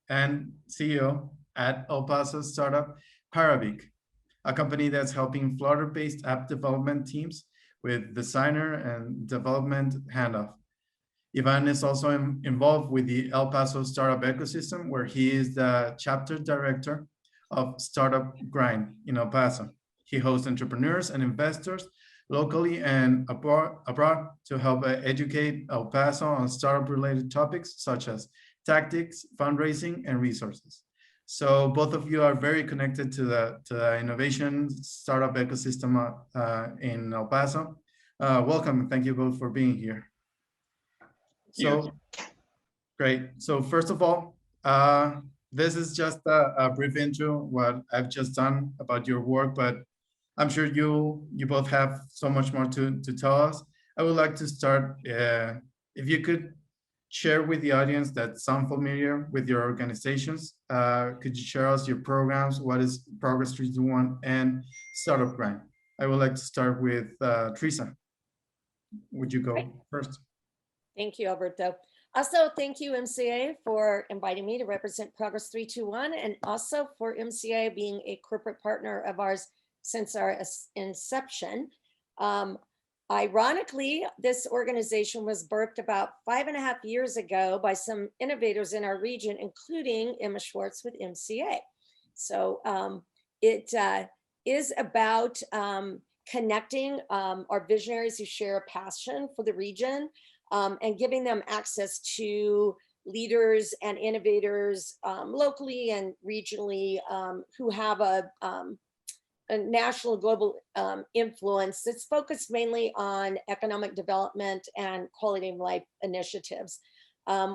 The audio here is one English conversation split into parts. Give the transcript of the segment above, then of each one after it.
and CEO at El Paso startup Parabic, a company that's helping Flutter-based app development teams with designer and development handoff. Ivan is also involved with the El Paso startup ecosystem, where he is the chapter director of Startup Grind in El Paso. He hosts entrepreneurs and investors locally and abroad to help educate El Paso on startup-related topics such as tactics, fundraising, and resources. So both of you are very connected to the innovation startup ecosystem in El Paso. Welcome. Thank you both for being here. So great. So first of all, this is just a brief intro what I've just done about your work, but I'm sure you both have so much more to tell us. I would like to start, if you could share with the audience that sound familiar with your organizations, could you share us your programs, what is Progress 321 and Startup Grind? I would like to start with Tresa. Would you go first? Thank you, Alberto. Also, thank you, MCA, for inviting me to represent Progress 321, and also for MCA being a corporate partner of ours since our inception. Ironically, this organization was birthed about 5.5 years ago by some innovators in our region, including Emma Schwartz with MCA. So it is about connecting our visionaries who share a passion for the region, and giving them access to leaders and innovators locally and regionally who have a national global influence that's focused mainly on economic development and quality of life initiatives.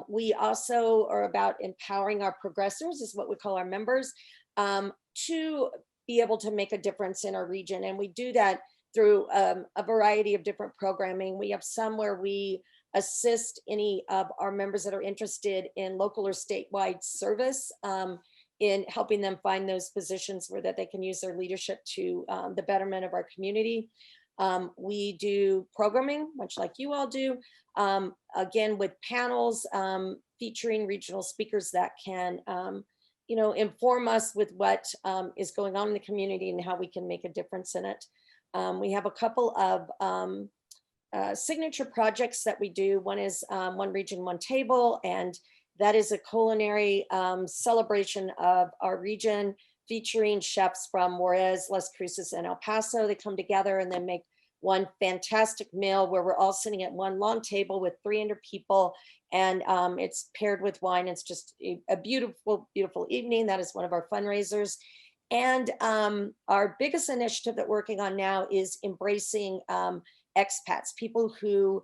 We also are about empowering our progressors, is what we call our members, to be able to make a difference in our region. And we do that through a variety of different programming. We have some where we assist any of our members that are interested in local or statewide service in helping them find those positions where that they can use their leadership to the betterment of our community. We do programming, much like you all do, again, with panels featuring regional speakers that can inform us with what is going on in the community and how we can make a difference in it. We have a couple of signature projects that we do. One is One Region, One Table, and that is a culinary celebration of our region, featuring chefs from Juarez, Las Cruces, and El Paso. They come together and then make one fantastic meal where we're all sitting at one long table with 300 people, and it's paired with wine. It's just a beautiful, beautiful evening. That is one of our fundraisers. And our biggest initiative that we're working on now is embracing expats, people who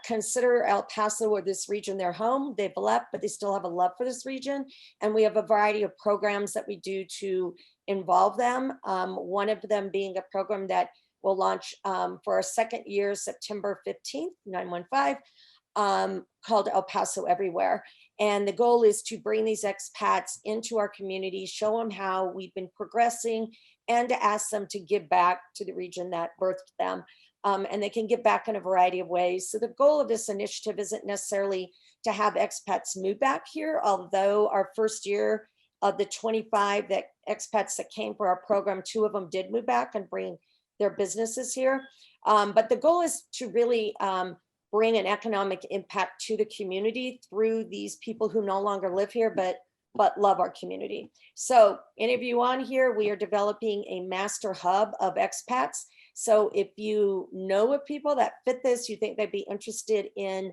consider El Paso or this region their home. They've left, but they still have a love for this region. And we have a variety of programs that we do to involve them. One of them being a program that will launch for our second year, September 15th, 915, called El Paso Everywhere. And the goal is to bring these expats into our community, show them how we've been progressing, and to ask them to give back to the region that birthed them. And they can give back in a variety of ways. So the goal of this initiative isn't necessarily to have expats move back here, although our first year of the 25 expats that came for our program, 2 of them did move back and bring their businesses here. But the goal is to really bring an economic impact to the community through these people who no longer live here, but love our community. So any of you on here, we are developing a master hub of expats. So if you know of people that fit this, you think they'd be interested in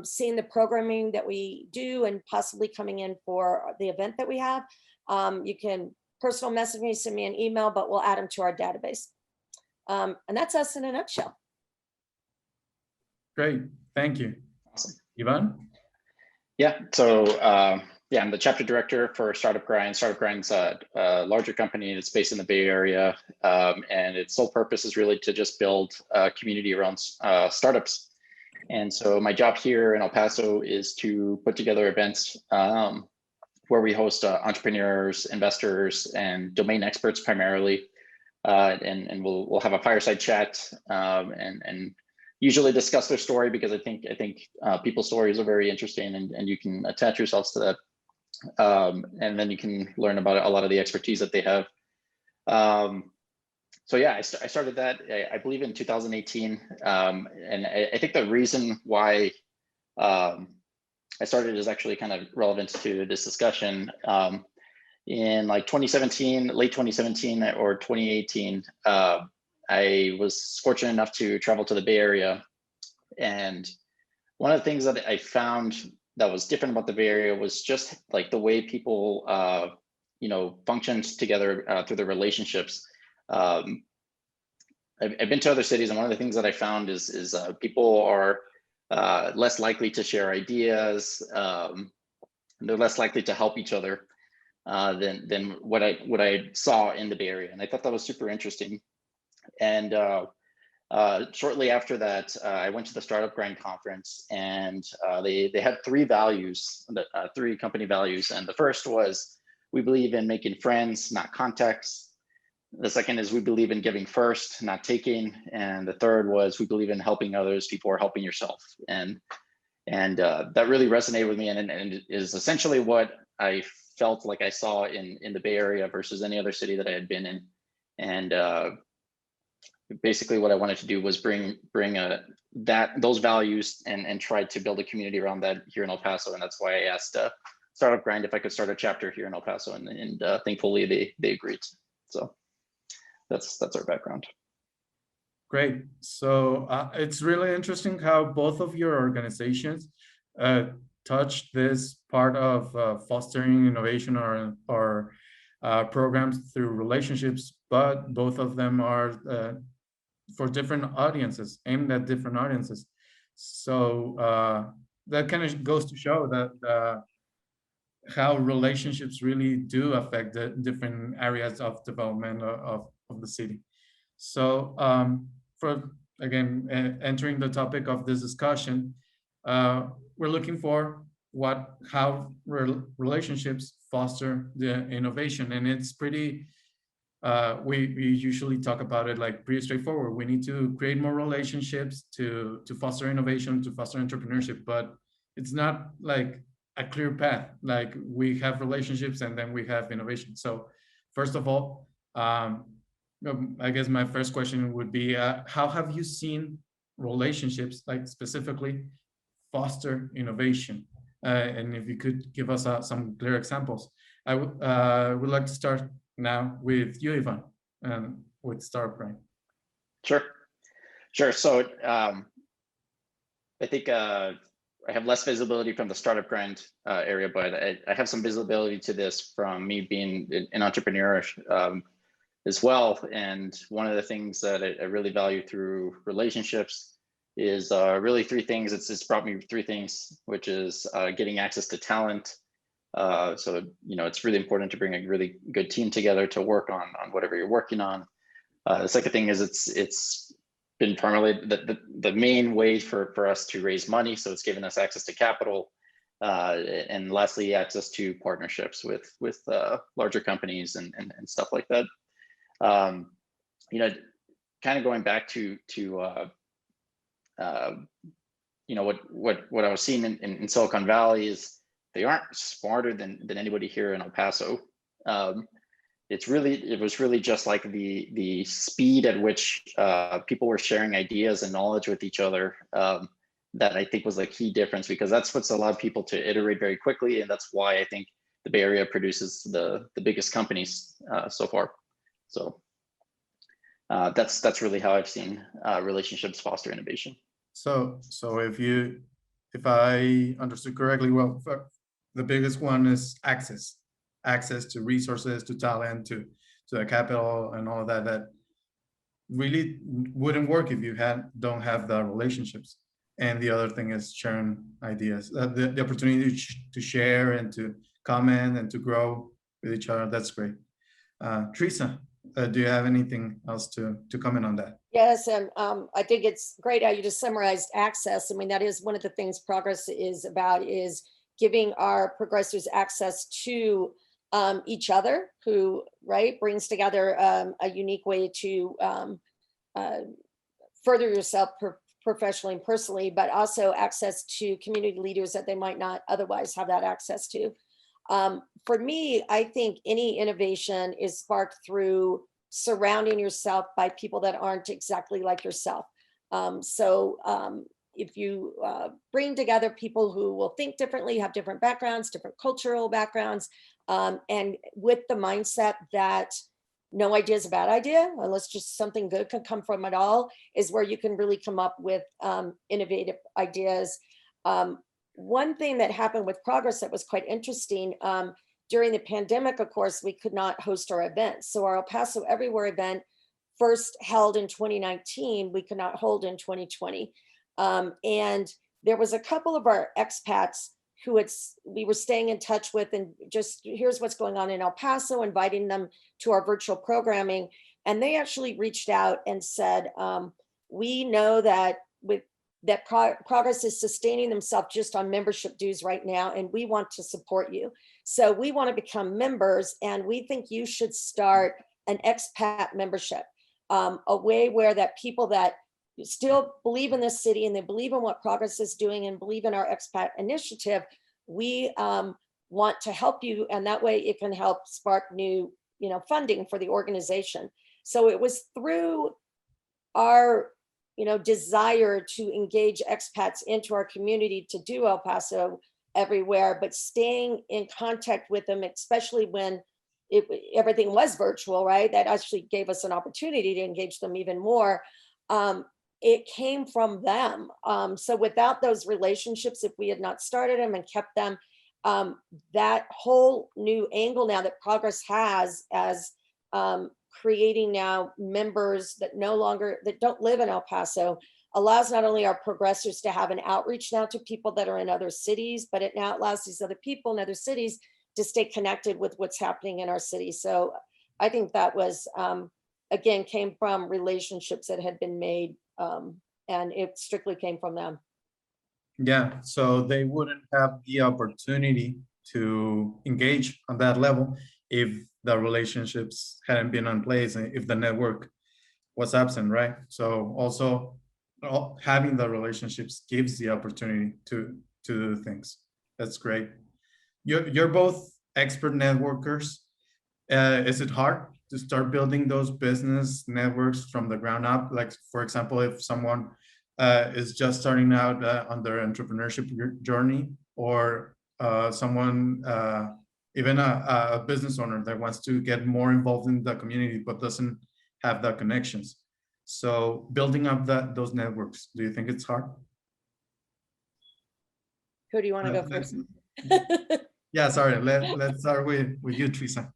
seeing the programming that we do and possibly coming in for the event that we have, you can personal message me, send me an email, but we'll add them to our database. And that's us in a nutshell. Great, thank you. Awesome. Ivan? Yeah, so yeah, I'm the chapter director for Startup Grind. Startup Grind's a larger company. It's based in the Bay Area, and its sole purpose is really to just build a community around startups. And so my job here in El Paso is to put together events where we host entrepreneurs, investors, and domain experts primarily, and we'll have a fireside chat and usually discuss their story, because I think people's stories are very interesting, and you can attach yourselves to that And then you can learn about a lot of the expertise that they have. So yeah, I started that, I believe, in 2018. And I think the reason why I started is actually kind of relevant to this discussion. In like 2017, late 2017 or 2018, I was fortunate enough to travel to the Bay Area. And one of the things that I found that was different about the Bay Area was just like the way people, functioned together through their relationships. I've been to other cities, and one of the things that I found is people are less likely to share ideas. They're less likely to help each other than what I saw in the Bay Area, and I thought that was super interesting. And shortly after that, I went to the Startup Grind conference, and they had three values, three company values. And the first was, we believe in making friends, not contacts. The second is, we believe in giving first, not taking. And the third was, we believe in helping others before helping yourself. And that really resonated with me, and is essentially what I felt like I saw in the Bay Area versus any other city that I had been in. And basically what I wanted to do was bring those values and try to build a community around that here in El Paso. And that's why I asked Startup Grind if I could start a chapter here in El Paso, and thankfully they agreed. So that's our background. Great. So it's really interesting how both of your organizations touch this part of fostering innovation or programs through relationships, but both of them are for different audiences, aimed at different audiences. So that kind of goes to show that how relationships really do affect the different areas of development of the city. So for, again, entering the topic of this discussion, we're looking for how relationships foster the innovation. And it's pretty, we usually talk about it like pretty straightforward. We need to create more relationships to foster innovation, to foster entrepreneurship, but it's not like a clear path. Like, we have relationships and then we have innovation. So first of all, I guess my first question would be, how have you seen relationships, like specifically, foster innovation? And if you could give us some clear examples. I would like to start now with you, Ivan, and with Startup Grind. Sure. So I think I have less visibility from the Startup Grind area, but I have some visibility to this from me being an entrepreneur as well. And one of the things that I really value through relationships is really three things. It's brought me three things, which is getting access to talent. So, it's really important to bring a really good team together to work on whatever you're working on. The second thing is it's been primarily the main way for us to raise money. So it's given us access to capital. And lastly, access to partnerships with larger companies and stuff like that. Kind of going back to what I was seeing in Silicon Valley is they aren't smarter than anybody here in El Paso. It was really just like the speed at which people were sharing ideas and knowledge with each other that I think was the key difference, because that's what's allowed people to iterate very quickly, and that's why I think the Bay Area produces the biggest companies so far. So that's really how I've seen relationships foster innovation. So if I understood correctly, well, the biggest one is access to resources, to talent, to the capital, and all of that really wouldn't work if you don't have the relationships. And the other thing is sharing ideas, the opportunity to share and to comment and to grow with each other. That's great. Tresa, do you have anything else to comment on that? Yes, and I think it's great how you just summarized access. I mean, that is one of the things progress is about, is giving our progressors access to each other, who, right, brings together a unique way to further yourself professionally and personally, but also access to community leaders that they might not otherwise have that access to. For me, I think any innovation is sparked through surrounding yourself by people that aren't exactly like yourself. If you bring together people who will think differently, have different backgrounds, different cultural backgrounds, and with the mindset that no idea is a bad idea, unless just something good can come from it all, is where you can really come up with innovative ideas. One thing that happened with Progress that was quite interesting, during the pandemic, of course, we could not host our events. So our El Paso Everywhere event, first held in 2019, we could not hold in 2020. And there was a couple of our expats who we were staying in touch with, and just here's what's going on in El Paso, inviting them to our virtual programming. And they actually reached out and said, we know that Progress is sustaining themselves just on membership dues right now, and we want to support you. So we want to become members, and we think you should start an expat membership, a way where that people that still believe in this city and they believe in what Progress is doing and believe in our expat initiative, we want to help you, and that way it can help spark new, funding for the organization. So it was through our desire to engage expats into our community to do El Paso Everywhere, but staying in contact with them, especially when everything was virtual, right? That actually gave us an opportunity to engage them even more. It came from them. So without those relationships, if we had not started them and kept them, that whole new angle now that Progress has as creating now members that don't live in El Paso, allows not only our progressors to have an outreach now to people that are in other cities, but it now allows these other people in other cities to stay connected with what's happening in our city. So I think that was, again, came from relationships that had been made, and it strictly came from them. Yeah, so they wouldn't have the opportunity to engage on that level if the relationships hadn't been in place and if the network was absent, right? So also having the relationships gives the opportunity to do things. That's great. You're both expert networkers. Is it hard to start building those business networks from the ground up? Like, for example, if someone is just starting out on their entrepreneurship journey, or someone, even a business owner that wants to get more involved in the community but doesn't have the connections. So building up those networks, do you think it's hard? Who do you want to go first? Yeah, sorry. Let's start with you, Tresa.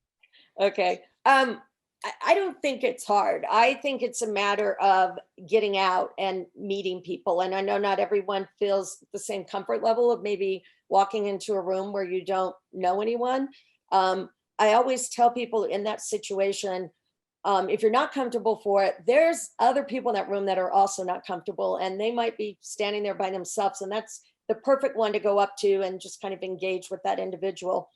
Okay. I don't think it's hard. I think it's a matter of getting out and meeting people. And I know not everyone feels the same comfort level of maybe walking into a room where you don't know anyone. I always tell people in that situation, if you're not comfortable for it, there's other people in that room that are also not comfortable, and they might be standing there by themselves. And that's the perfect one to go up to and just kind of engage with that individual.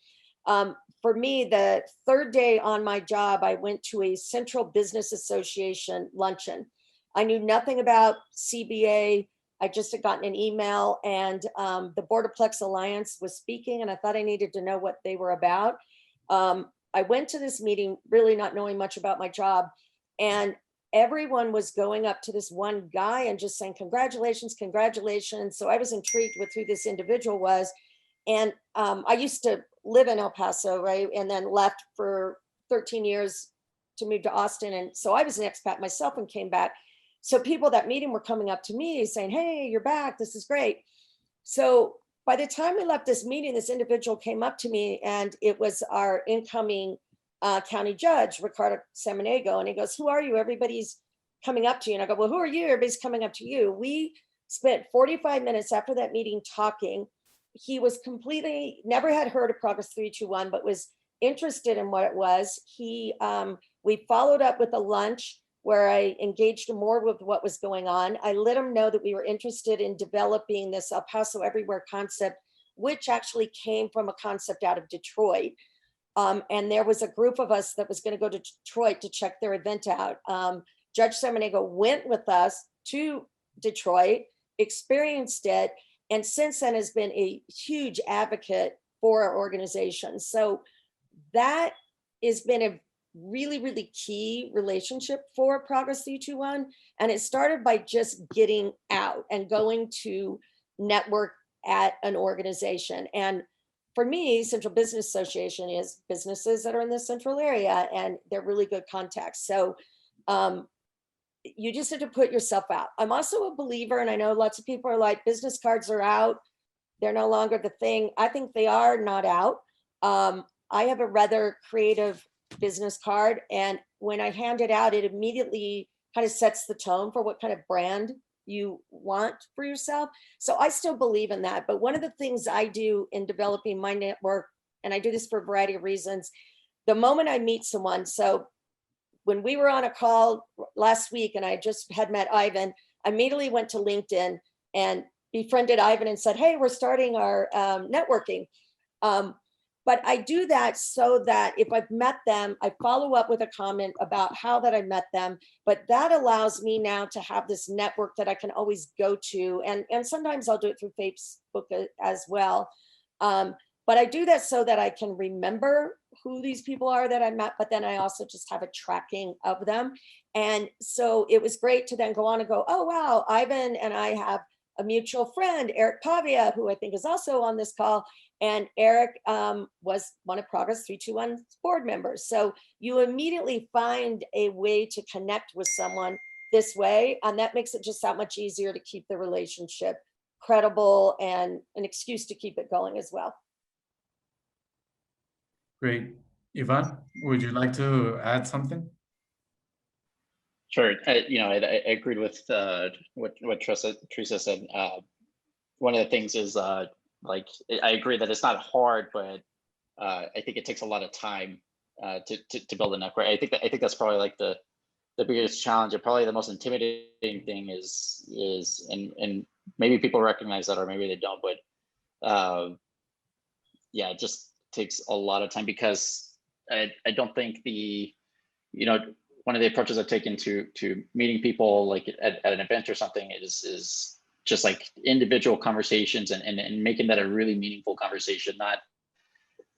For me, the third day on my job, I went to a Central Business Association luncheon. I knew nothing about CBA. I just had gotten an email, and the Borderplex Alliance was speaking, and I thought I needed to know what they were about. I went to this meeting really not knowing much about my job, and everyone was going up to this one guy and just saying, congratulations, congratulations. So I was intrigued with who this individual was. And I used to live in El Paso, right? And then left for 13 years to move to Austin. And so I was an expat myself and came back. So people that meeting were coming up to me saying, hey, you're back. This is great. So by the time we left this meeting, this individual came up to me, and it was our incoming county judge, Ricardo Samaniego. And he goes, who are you? Everybody's coming up to you. And I go, well, who are you? Everybody's coming up to you. We spent 45 minutes after that meeting talking. He was completely, never had heard of Progress 321, but was interested in what it was. We followed up with a lunch where I engaged him more with what was going on. I let him know that we were interested in developing this El Paso Everywhere concept, which actually came from a concept out of Detroit. And there was a group of us that was going to go to Detroit to check their event out. Judge Samaniego went with us to Detroit, experienced it, and since then has been a huge advocate for our organization. So that has been a really, really key relationship for Progress 321. And it started by just getting out and going to network at an organization. And for me, Central Business Association is businesses that are in the central area, and they're really good contacts. So you just have to put yourself out. I'm also a believer, and I know lots of people are like, business cards are out. They're no longer the thing. I think they are not out. I have a rather creative business card, and when I hand it out, it immediately kind of sets the tone for what kind of brand you want for yourself. So I still believe in that. But one of the things I do in developing my network, and I do this for a variety of reasons, the moment I meet someone, so when we were on a call last week and I just had met Ivan, I immediately went to LinkedIn and befriended Ivan and said, hey, we're starting our networking. But I do that so that if I've met them, I follow up with a comment about how that I met them. But that allows me now to have this network that I can always go to. And sometimes I'll do it through Facebook as well. But I do that so that I can remember who these people are that I met, but then I also just have a tracking of them. And so it was great to then go on and go, oh, wow, Ivan and I have a mutual friend, Eric Pavia, who I think is also on this call. And Eric was one of Progress 321's board members. So you immediately find a way to connect with someone this way. And that makes it just that much easier to keep the relationship credible and an excuse to keep it going as well. Great. Ivan, would you like to add something? Sure. I agreed with what Tresa said. One of the things is like, I agree that it's not hard, but I think it takes a lot of time to build a network. I think that's probably like the biggest challenge, and probably the most intimidating thing is and maybe people recognize that or maybe they don't, but yeah, it just takes a lot of time, because I don't think one of the approaches I've taken to meeting people like at an event or something is just like individual conversations and making that a really meaningful conversation. Not,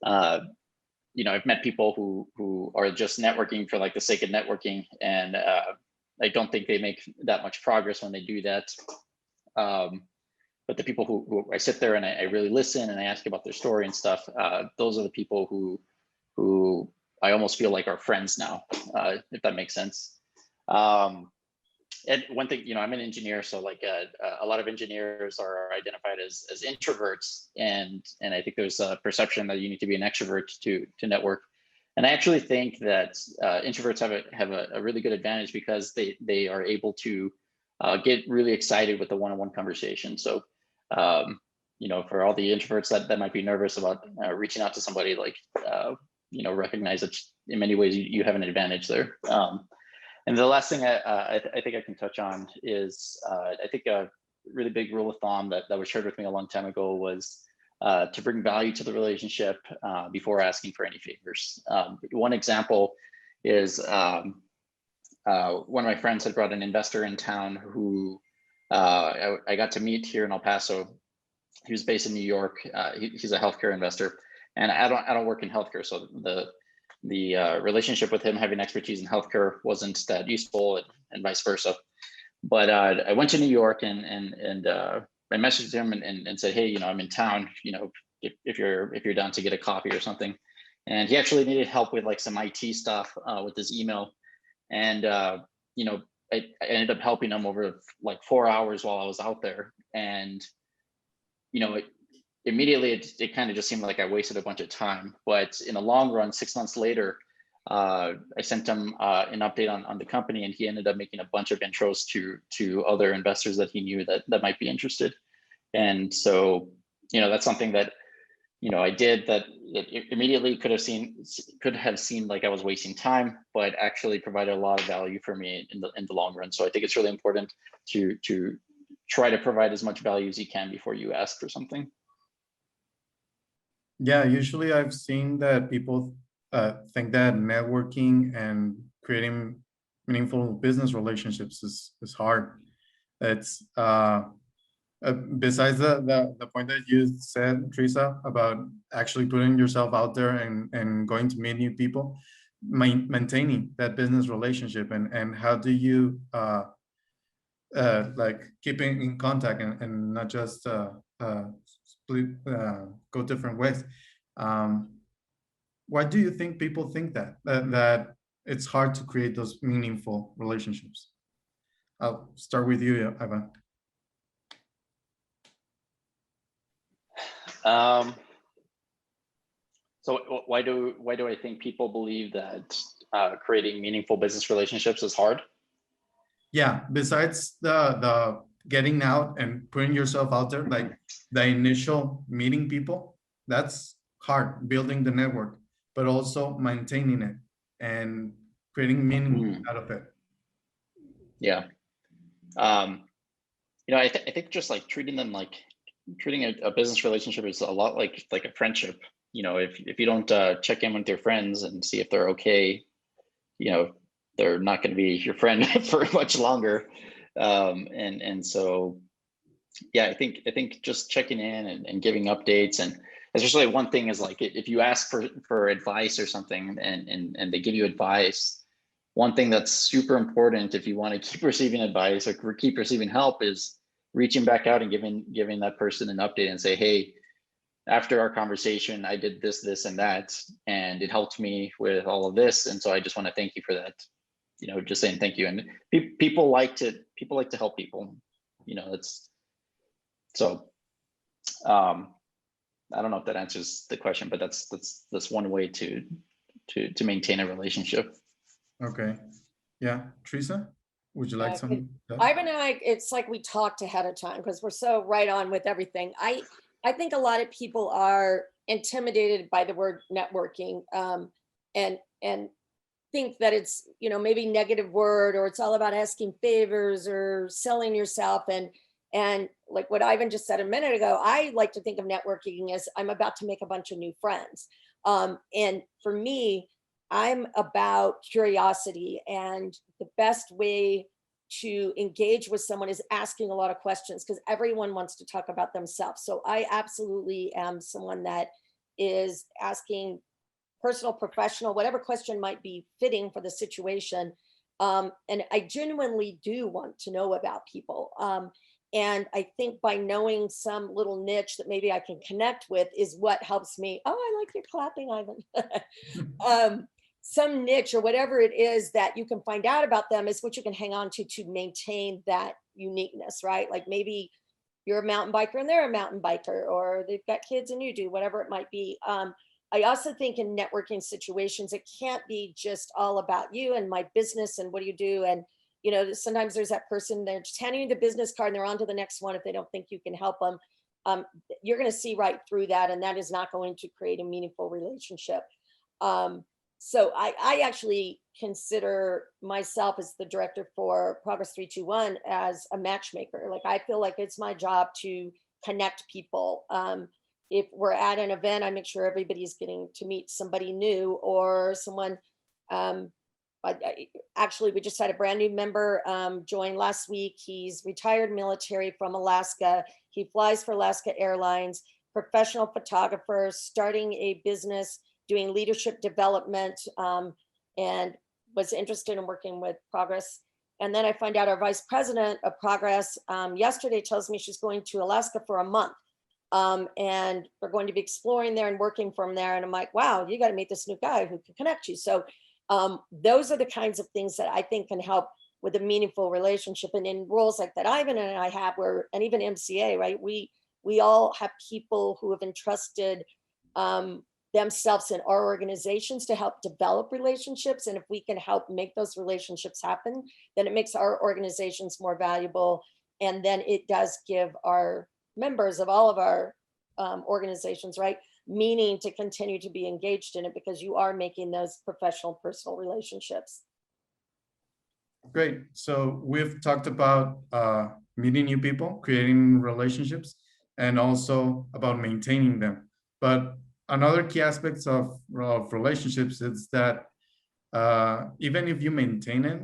I've met people who are just networking for like the sake of networking, and I don't think they make that much progress when they do that. But the people who I sit there and I really listen and I ask about their story and stuff, those are the people who I almost feel like are friends now, if that makes sense. And one thing, I'm an engineer, so like a lot of engineers are identified as introverts, and I think there's a perception that you need to be an extrovert to network. And I actually think that introverts have a really good advantage, because they are able to get really excited with the one-on-one conversation. So for all the introverts that might be nervous about reaching out to somebody, like recognize that in many ways you have an advantage there. And the last thing I think I can touch on is I think a really big rule of thumb that was shared with me a long time ago was to bring value to the relationship before asking for any favors. One example is one of my friends had brought an investor in town who I got to meet here in El Paso. He was based in New York. He's a healthcare investor, and I don't work in healthcare, so the relationship with him having expertise in healthcare wasn't that useful, and vice versa. But I went to New York and I messaged him and said, hey, I'm in town, if you're down to get a coffee or something. And he actually needed help with like some IT stuff with his email. And I ended up helping him over like 4 hours while I was out there. And immediately it kind of just seemed like I wasted a bunch of time. But in the long run, 6 months later, I sent him an update on the company, and he ended up making a bunch of intros to other investors that he knew that might be interested. And so, that's something that I did that it immediately could have seemed like I was wasting time, but actually provided a lot of value for me in the long run. So I think it's really important to try to provide as much value as you can before you ask for something. Yeah, usually I've seen that people think that networking and creating meaningful business relationships is hard. It's Besides the point that you said, Teresa, about actually putting yourself out there and going to meet new people, maintaining that business relationship, and how do you like keeping in contact and not just split go different ways. Why do you think people think that it's hard to create those meaningful relationships? I'll start with you, Ivan. So why do I think people believe that creating meaningful business relationships is hard? Yeah, besides the getting out and putting yourself out there, like the initial meeting people, that's hard, building the network, but also maintaining it and creating meaning out of it. Yeah. I think just like treating a business relationship is a lot like a friendship. If you don't check in with your friends and see if they're okay, they're not going to be your friend for much longer. And so, yeah, I think just checking in and giving updates, and especially one thing is like if you ask for advice or something and they give you advice, one thing that's super important if you want to keep receiving advice or keep receiving help is reaching back out and giving that person an update and say, hey, after our conversation, I did this, and that, and it helped me with all of this. And so I just want to thank you for that. Just saying thank you. And people like to help people. It's so. I don't know if that answers the question, but that's one way to maintain a relationship. Okay. Yeah, Teresa, would you like some? Ivan and I, it's like we talked ahead of time because we're so right on with everything. I think a lot of people are intimidated by the word networking, and think that it's maybe negative word, or it's all about asking favors or selling yourself. And like what Ivan just said a minute ago, I like to think of networking as I'm about to make a bunch of new friends. And for me, I'm about curiosity, and the best way to engage with someone is asking a lot of questions, because everyone wants to talk about themselves. So I absolutely am someone that is asking personal, professional, whatever question might be fitting for the situation. And I genuinely do want to know about people. And I think by knowing some little niche that maybe I can connect with is what helps me. Oh, I like your clapping, Ivan. Some niche or whatever it is that you can find out about them is what you can hang on to maintain that uniqueness, right? Like maybe you're a mountain biker and they're a mountain biker, or they've got kids and you do, whatever it might be. I also think in networking situations, it can't be just all about you and my business and what do you do. And, sometimes there's that person, they're just handing you the business card and they're on to the next one if they don't think you can help them. You're going to see right through that, and that is not going to create a meaningful relationship. So I actually consider myself as the director for Progress 321 as a matchmaker. Like I feel like it's my job to connect people. If we're at an event, I make sure everybody's getting to meet somebody new or someone. Actually, we just had a brand new member join last week. He's retired military from Alaska. He flies for Alaska Airlines, professional photographer, starting a business, doing leadership development, and was interested in working with Progress. And then I find out our vice president of Progress yesterday tells me she's going to Alaska for a month. And we're going to be exploring there and working from there. And I'm like, wow, you got to meet this new guy who can connect you. So those are the kinds of things that I think can help with a meaningful relationship. And in roles like that Ivan and I have, and even MCA, right? We all have people who have entrusted themselves in our organizations to help develop relationships. And if we can help make those relationships happen, then it makes our organizations more valuable. And then it does give our members of all of our organizations, right, meaning to continue to be engaged in it, because you are making those professional, personal relationships. Great. So we've talked about meeting new people, creating relationships, and also about maintaining them. But another key aspect of relationships is that even if you maintain it,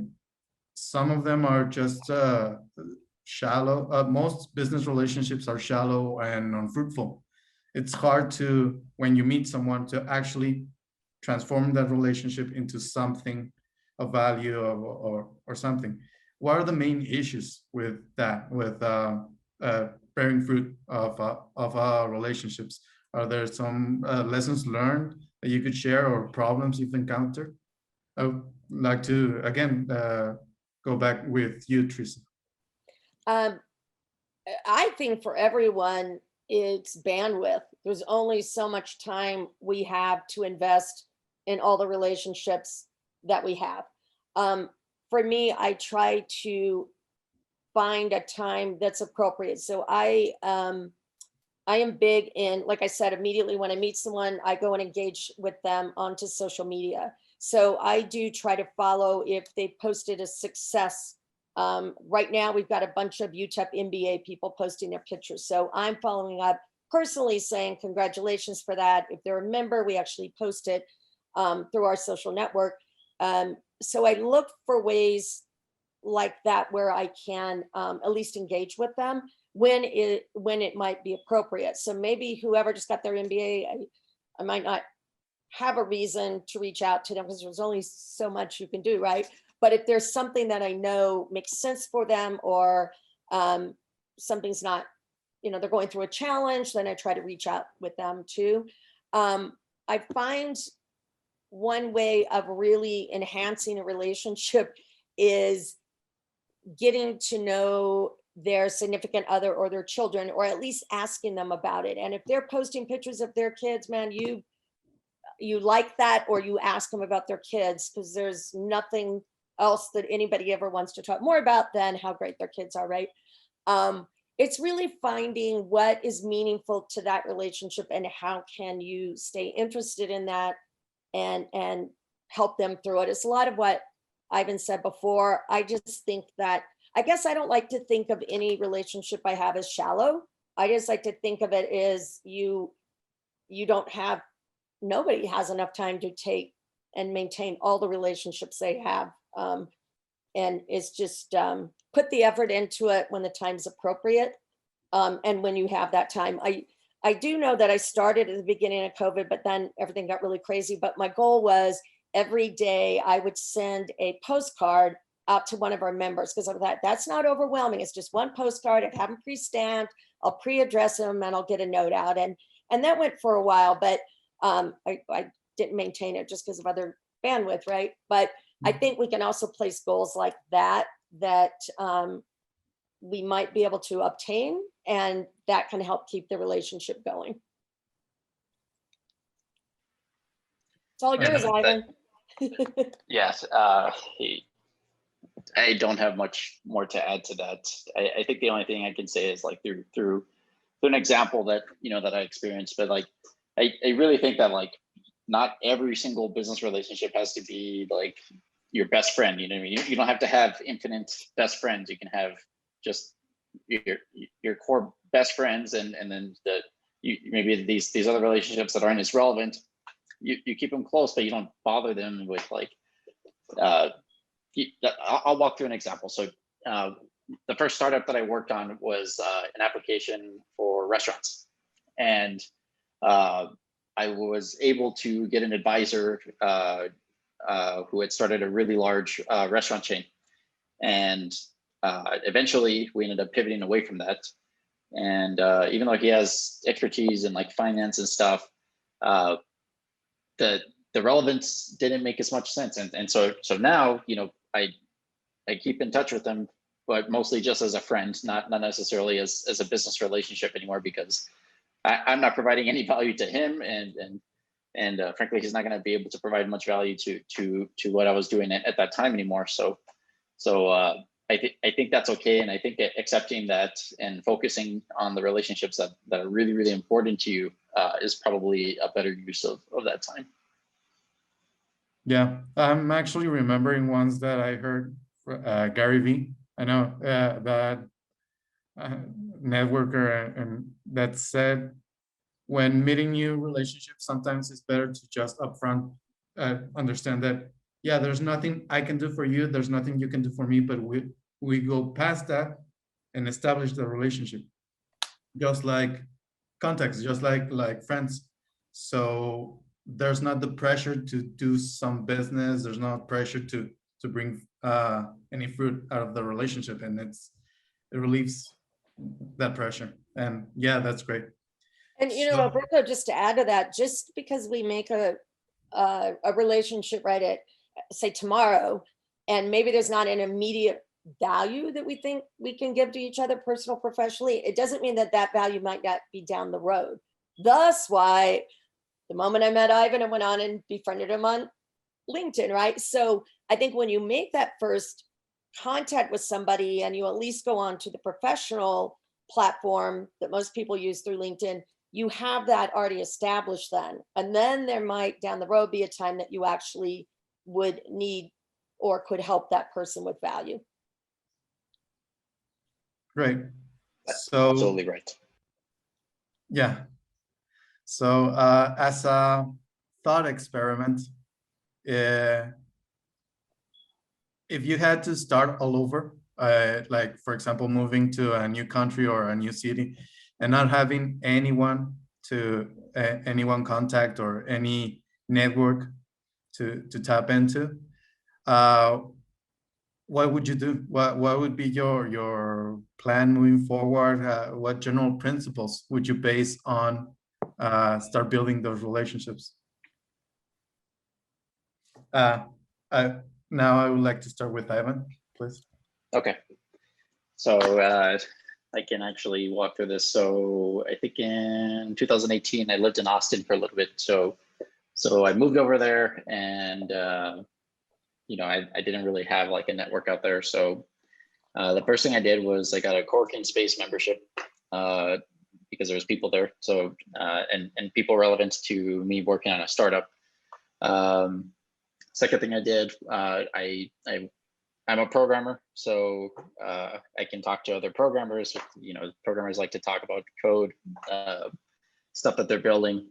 some of them are just shallow. Most business relationships are shallow and unfruitful. It's hard to, when you meet someone, to actually transform that relationship into something of value or something. What are the main issues with that, with bearing fruit of relationships? Are there some lessons learned that you could share or problems you've encountered? I would like to, again, go back with you, Teresa. Um, I think for everyone, it's bandwidth. There's only so much time we have to invest in all the relationships that we have. For me, I try to find a time that's appropriate. So I am big in, like I said, immediately when I meet someone, I go and engage with them onto social media. So I do try to follow if they posted a success. Right now, we've got a bunch of UTEP MBA people posting their pictures. So I'm following up personally saying congratulations for that. If they're a member, we actually post it through our social network. So I look for ways like that where I can at least engage with them when it might be appropriate. So maybe whoever just got their MBA, I might not have a reason to reach out to them because there's only so much you can do, right? But if there's something that I know makes sense for them, or something's not, they're going through a challenge, then I try to reach out with them too. I find one way of really enhancing a relationship is getting to know their significant other or their children, or at least asking them about it. And if they're posting pictures of their kids, man, you like that, or you ask them about their kids, because there's nothing else that anybody ever wants to talk more about than how great their kids are, right? It's really finding what is meaningful to that relationship and how can you stay interested in that and help them through it. It's a lot of what Ivan said before. I just think that, I guess I don't like to think of any relationship I have as shallow. I just like to think of it as nobody has enough time to take and maintain all the relationships they have. And it's just put the effort into it when the time's appropriate. And when you have that time, I do know that I started at the beginning of COVID, but then everything got really crazy. But my goal was every day I would send a postcard out to one of our members, because I thought that's not overwhelming. It's just one postcard. I'd have them pre-stamped, I'll pre-address them, and I'll get a note out. And that went for a while, but I didn't maintain it just because of other bandwidth, right? But I think we can also place goals like that we might be able to obtain, and that can help keep the relationship going. It's all yours, Ivan. Yes, I don't have much more to add to that. I think the only thing I can say is like through an example that that I experienced, but like I really think that like not every single business relationship has to be like your best friend. You know what I mean? You don't have to have infinite best friends. You can have just your core best friends, and then maybe these other relationships that aren't as relevant. You keep them close, but you don't bother them with like. I'll walk through an example. So the first startup that I worked on was an application for restaurants, and I was able to get an advisor who had started a really large restaurant chain, and eventually we ended up pivoting away from that. And even though he has expertise in like finance and stuff, the relevance didn't make as much sense. And so now, I keep in touch with them, but mostly just as a friend, not necessarily as a business relationship anymore, because I'm not providing any value to him, and frankly, he's not going to be able to provide much value to what I was doing at that time anymore. So I think that's okay, and I think that accepting that and focusing on the relationships that are really, really important to you is probably a better use of that time. Yeah, I'm actually remembering ones that I heard Gary Vee. I know that networker, and that said, when meeting new relationships, sometimes it's better to just upfront understand that, yeah, there's nothing I can do for you, there's nothing you can do for me, but we go past that and establish the relationship, just like contacts, just like friends. So there's not the pressure to do some business. There's not pressure to bring any fruit out of the relationship, and it relieves that pressure. And yeah, that's great. And So, Alberto, just to add to that, just because we make a relationship right at, say, tomorrow, and maybe there's not an immediate value that we think we can give to each other, personal, professionally, it doesn't mean that that value might not be down the road. Thus why the moment I met Ivan, I went on and befriended him on LinkedIn, right? So I think when you make that first contact with somebody and you at least go on to the professional platform that most people use through LinkedIn, you have that already established then. And then there might down the road be a time that you actually would need or could help that person with value. great. So Absolutely right. yeah. So as a thought experiment, if you had to start all over, like for example, moving to a new country or a new city, and not having anyone contact or any network to tap into, what would you do? What would be your plan moving forward? What general principles would you base on start building those relationships? Now I would like to start with Ivan, please. Okay. So I can actually walk through this. So I think in 2018, I lived in Austin for a little bit. So I moved over there, and I didn't really have like a network out there. So the first thing I did was I got a co-working space membership because there was people there. So and people relevant to me working on a startup. Second thing I did, I'm a programmer, so I can talk to other programmers. Programmers like to talk about code, stuff that they're building.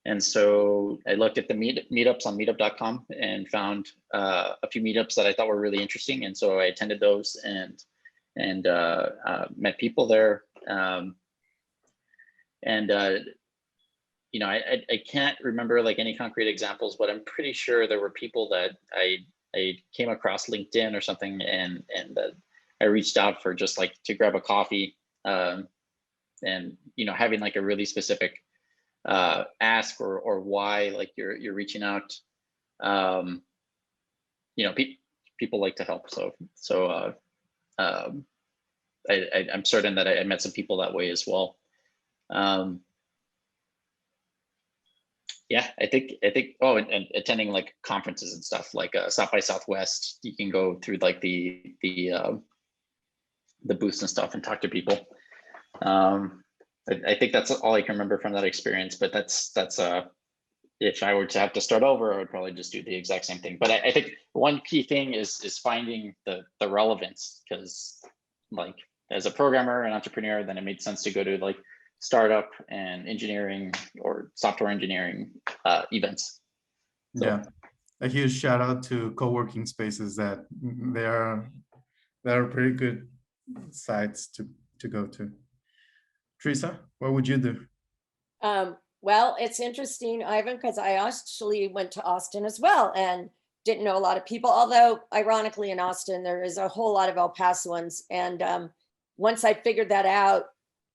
And so I looked at the meetups on meetup.com and found a few meetups that I thought were really interesting. And so I attended those and met people there. I can't remember like any concrete examples, but I'm pretty sure there were people that I came across LinkedIn or something, and I reached out for just like to grab a coffee, and having like a really specific ask or why like you're reaching out. People like to help, so I'm certain that I met some people that way as well. Yeah, I think. Oh, and attending like conferences and stuff like South by Southwest. You can go through like the booths and stuff and talk to people. I think that's all I can remember from that experience. But that's if I were to have to start over, I would probably just do the exact same thing. But I think one key thing is finding the relevance, because like as a programmer and entrepreneur, then it made sense to go to like startup and engineering or software engineering events. So. Yeah, a huge shout out to co-working spaces. That they are pretty good sites to go to. Tresa, what would you do? Well, it's interesting, Ivan, because I actually went to Austin as well and didn't know a lot of people, although ironically in Austin, there is a whole lot of El Pasoans. And once I figured that out,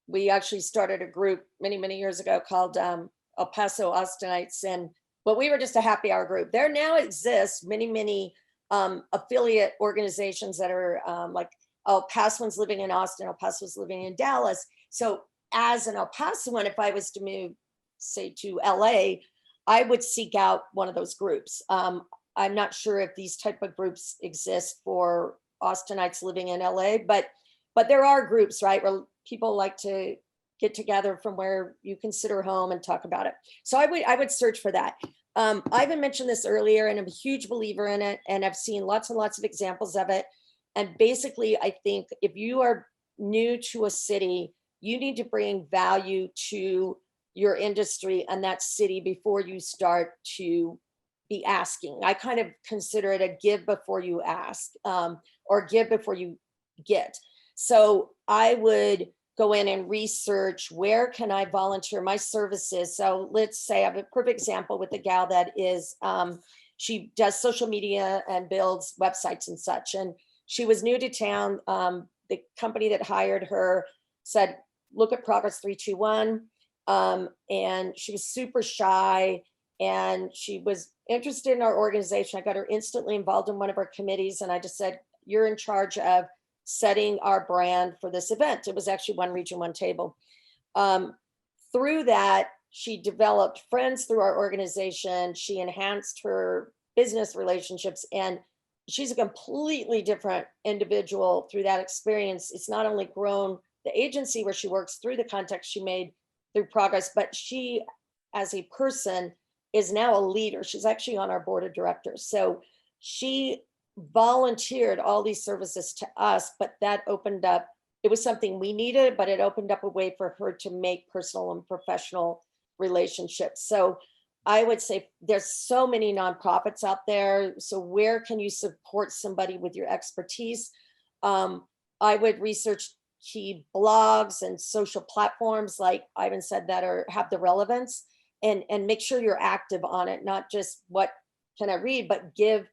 we actually started a group many, many years ago called El Paso Austinites. But we were just a happy hour group. There now exists many, many affiliate organizations that are like El Pasoans living in Austin, El Pasoans living in Dallas. So as an El Pasoan, if I was to move, say, to LA, I would seek out one of those groups. I'm not sure if these type of groups exist for Austinites living in LA, but there are groups, right, where people like to get together from where you consider home and talk about it. So I would search for that. Ivan mentioned this earlier, and I'm a huge believer in it, and I've seen lots and lots of examples of it. And basically, I think if you are new to a city, you need to bring value to your industry and that city before you start to be asking. I kind of consider it a give before you ask, or give before you get. So I would go in and research, where can I volunteer my services? So let's say I have a perfect example with a gal that is, she does social media and builds websites and such. And she was new to town. The company that hired her said, look at Progress 321. And she was super shy, and she was interested in our organization. I got her instantly involved in one of our committees, and I just said, you're in charge of setting our brand for this event. It was actually One Region, One Table. Through that, she developed friends through our organization. She enhanced her business relationships, and she's a completely different individual through that experience. It's not only grown the agency where she works through the contacts she made through Progress, but she, as a person, is now a leader. She's actually on our board of directors. So she volunteered all these services to us, but that opened up, it was something we needed, but it opened up a way for her to make personal and professional relationships. So I would say there's so many nonprofits out there. So where can you support somebody with your expertise? I would research key blogs and social platforms, like Ivan said, that have the relevance, and make sure you're active on it, not just what can I read, but give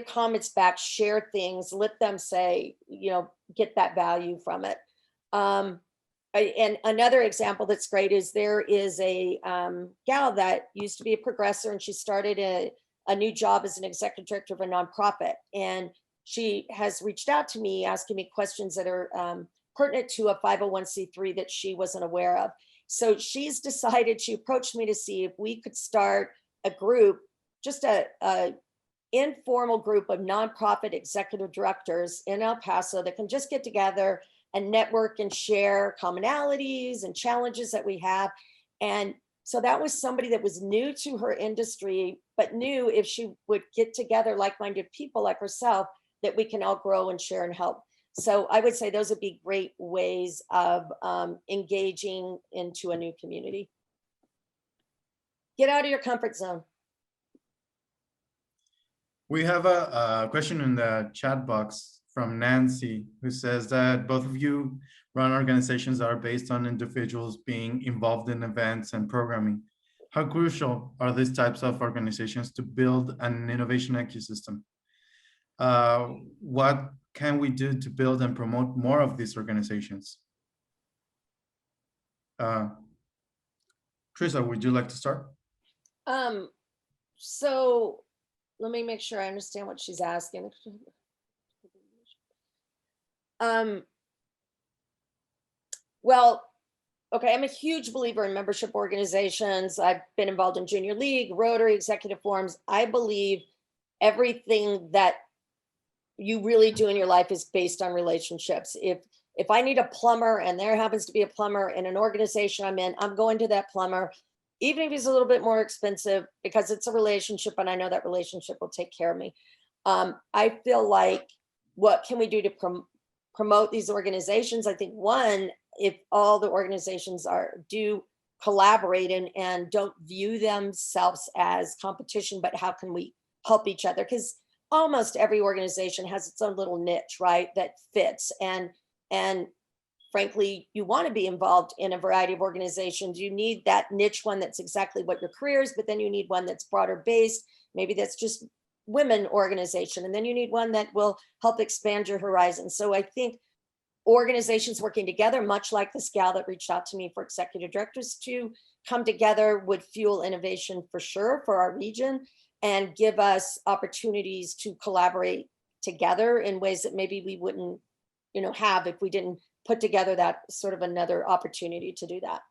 comments back, share things, let them say, get that value from it. And another example that's great is there is a gal that used to be a progressor, and she started a new job as an executive director of a nonprofit. And she has reached out to me asking me questions that are pertinent to a 501c3 that she wasn't aware of. So she's decided, she approached me to see if we could start a group, just a informal group of nonprofit executive directors in El Paso that can just get together and network and share commonalities and challenges that we have. And so that was somebody that was new to her industry, but knew if she would get together like-minded people like herself, that we can all grow and share and help. So I would say those would be great ways of engaging into a new community. Get out of your comfort zone. We have a question in the chat box from Nancy, who says that both of you run organizations that are based on individuals being involved in events and programming. How crucial are these types of organizations to build an innovation ecosystem? What can we do to build and promote more of these organizations? Tresa, would you like to start? So let me make sure I understand what she's asking. Well, okay, I'm a huge believer in membership organizations. I've been involved in Junior League, Rotary, executive forums. I believe everything that you really do in your life is based on relationships. If I need a plumber and there happens to be a plumber in an organization I'm in, I'm going to that plumber, even if he's a little bit more expensive, because it's a relationship and I know that relationship will take care of me. I feel like, what can we do to promote these organizations? I think one, if all the organizations do collaborate and don't view themselves as competition, but how can we help each other? Because almost every organization has its own little niche, right, that fits. And frankly, you want to be involved in a variety of organizations. You need that niche one that's exactly what your career is, but then you need one that's broader based. Maybe that's just women organization. And then you need one that will help expand your horizon. So I think organizations working together, much like this gal that reached out to me for executive directors to come together, would fuel innovation for sure for our region and give us opportunities to collaborate together in ways that maybe we wouldn't, have if we didn't put together that sort of another opportunity to do that.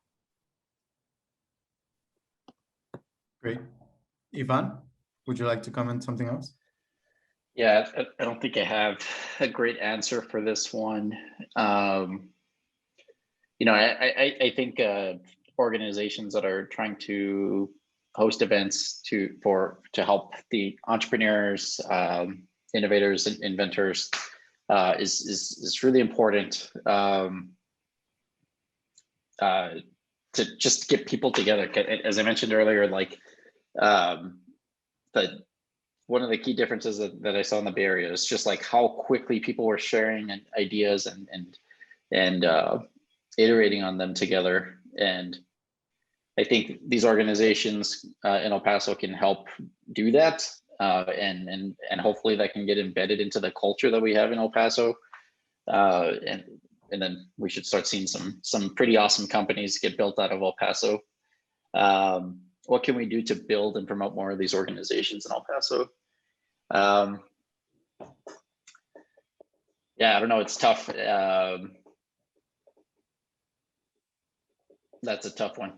Great. Ivan, would you like to comment something else? Yeah, I don't think I have a great answer for this one. I think organizations that are trying to host events to help the entrepreneurs, innovators, and inventors is really important to just get people together. As I mentioned earlier, like one of the key differences that I saw in the Bay Area is just like how quickly people were sharing ideas and iterating on them together. And I think these organizations in El Paso can help do that, and hopefully that can get embedded into the culture that we have in El Paso, and then we should start seeing some pretty awesome companies get built out of El Paso. What can we do to build and promote more of these organizations in El Paso? Yeah, I don't know. It's tough. That's a tough one.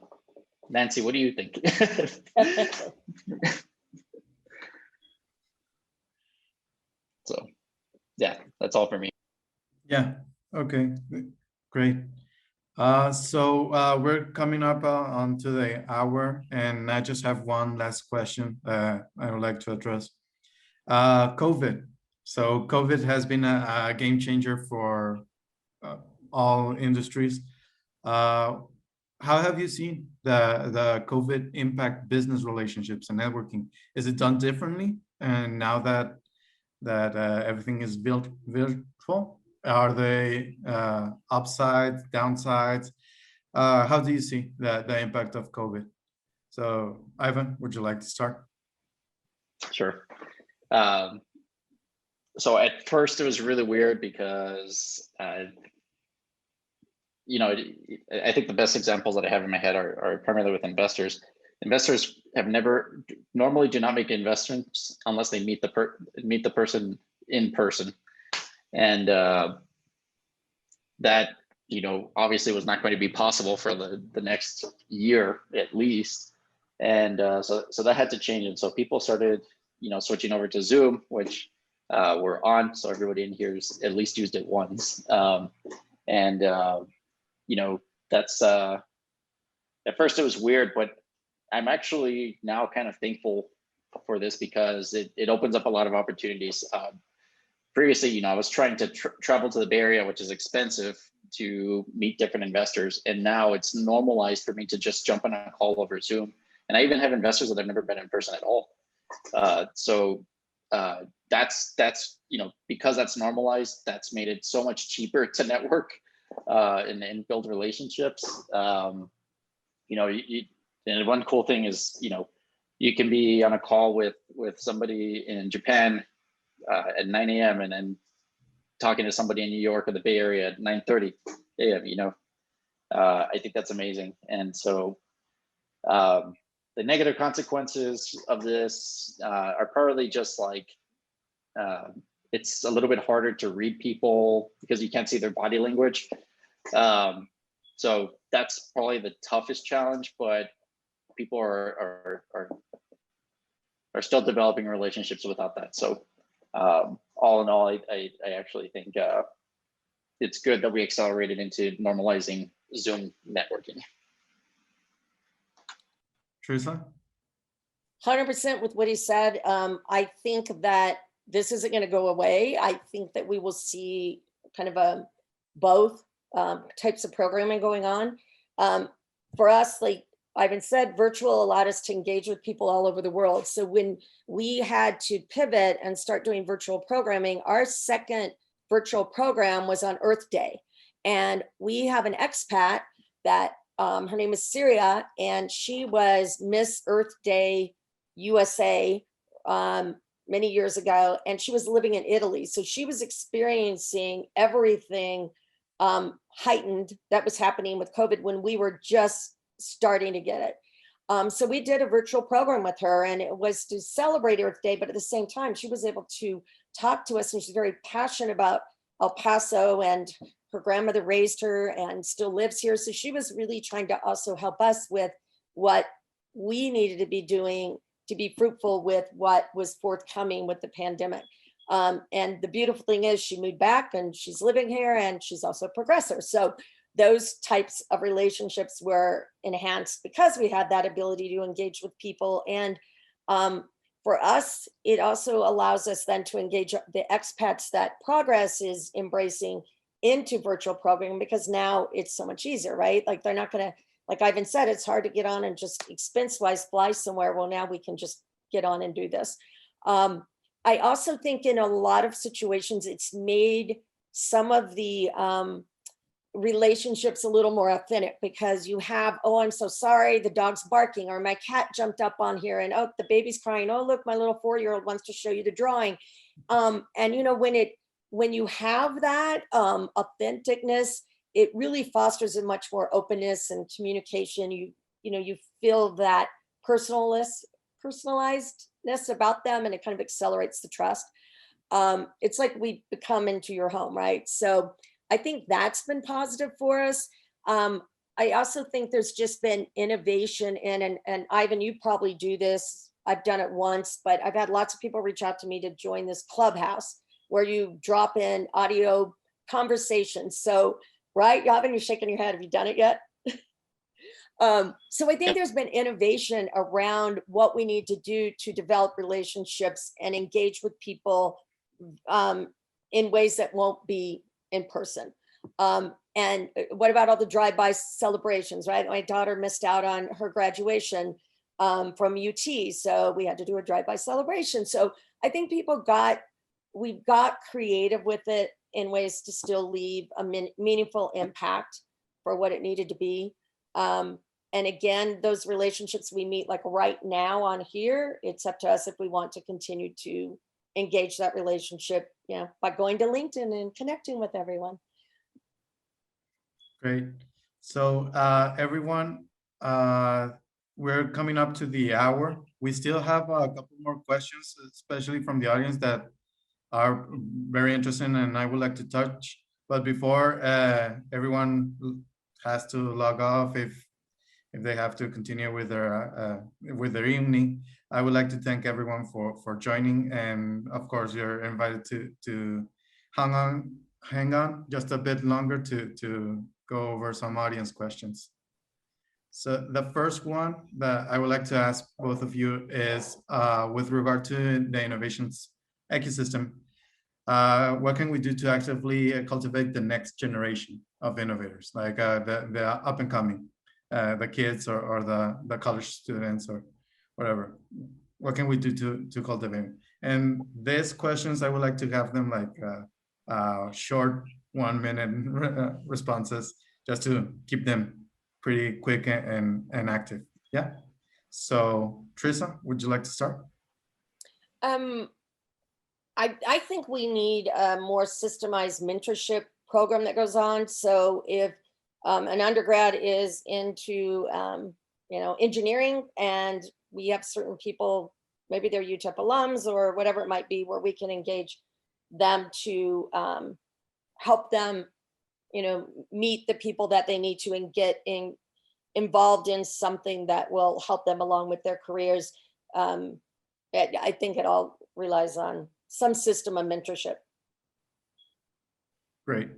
Nancy, what do you think? So, yeah, that's all for me. Yeah, okay, great. So we're coming up onto the hour, and I just have one last question I would like to address. COVID. So COVID has been a game changer for all industries. How have you seen the COVID impact business relationships and networking? Is it done differently? And now that everything is built virtual, are they upsides, downsides? How do you see the impact of COVID? So, Ivan, would you like to start? Sure. So at first it was really weird because, you know, I think the best examples that I have in my head are primarily with investors. Investors have normally do not make investments unless they meet the person in person, and that, you know, obviously was not going to be possible for the next year at least, and so that had to change, and so people started, you know, switching over to Zoom, which we're on, so everybody in here's at least used it once, and you know, that's at first it was weird, but I'm actually now kind of thankful for this because it opens up a lot of opportunities. Previously, you know, I was trying to travel to the Bay Area, which is expensive, to meet different investors, and now it's normalized for me to just jump on a call over Zoom. And I even have investors that I've never been in person at all. So that's you know, because that's normalized, that's made it so much cheaper to network and build relationships. You know, and one cool thing is, you know, you can be on a call with somebody in Japan at 9 a.m. and then talking to somebody in New York or the Bay Area at 9:30 a.m. You know, I think that's amazing. And so the negative consequences of this are probably just like it's a little bit harder to read people because you can't see their body language. So that's probably the toughest challenge, but people are still developing relationships without that. So all in all, I actually think it's good that we accelerated into normalizing Zoom networking. Tresa? 100% with what he said. I think that this isn't going to go away. I think that we will see kind of both types of programming going on. For us, like Ivan said, virtual allowed us to engage with people all over the world. So when we had to pivot and start doing virtual programming, our second virtual program was on Earth Day. And we have an expat that her name is Syria, and she was Miss Earth Day USA many years ago, and she was living in Italy. So she was experiencing everything heightened that was happening with COVID when we were just starting to get it. So we did a virtual program with her, and it was to celebrate Earth Day, but at the same time, she was able to talk to us, and she's very passionate about El Paso, and her grandmother raised her and still lives here. So she was really trying to also help us with what we needed to be doing to be fruitful with what was forthcoming with the pandemic. And the beautiful thing is she moved back and she's living here, and she's also a progressor. So those types of relationships were enhanced because we had that ability to engage with people. And for us, it also allows us then to engage the expats that Progress is embracing into virtual programming, because now it's so much easier, right? Like they're not going to, like Ivan said, it's hard to get on and just expense-wise fly somewhere. Well, now we can just get on and do this. I also think in a lot of situations, it's made some of the relationships a little more authentic, because you have, oh, I'm so sorry, the dog's barking, or my cat jumped up on here, and oh, the baby's crying, oh, look, my little 4-year-old wants to show you the drawing. And when you have that authenticness, it really fosters a much more openness and communication. You feel that personalizedness about them, and it kind of accelerates the trust. It's like we become into your home, right? So I think that's been positive for us. I also think there's just been innovation in, and Ivan, you probably do this. I've done it once, but I've had lots of people reach out to me to join this clubhouse where you drop in audio conversations. So, right, Ivan, you're shaking your head. Have you done it yet? So I think there's been innovation around what we need to do to develop relationships and engage with people in ways that won't be in person. And what about all the drive-by celebrations, right? My daughter missed out on her graduation from UT, so we had to do a drive-by celebration. So I think we got creative with it in ways to still leave a meaningful impact for what it needed to be. And again, those relationships we meet like right now on here, it's up to us if we want to continue to engage that relationship, by going to LinkedIn and connecting with everyone. Great. So everyone, we're coming up to the hour. We still have a couple more questions, especially from the audience that are very interesting and I would like to touch. But before everyone has to log off, if they have to continue with their evening, I would like to thank everyone for joining. And of course, you're invited to hang on just a bit longer to go over some audience questions. So the first one that I would like to ask both of you is with regard to the innovations ecosystem, what can we do to actively cultivate the next generation of innovators, like the up and coming, the kids or the college students or whatever? What can we do to cultivate? And these questions, I would like to have them like short 1-minute responses, just to keep them pretty quick and active. Yeah. So Tresa, would you like to start? I think we need a more systemized mentorship program that goes on. So if an undergrad is into engineering, and we have certain people, maybe they're UTEP alums or whatever it might be, where we can engage them to help them meet the people that they need to and get involved in something that will help them along with their careers. I think it all relies on some system of mentorship. Great.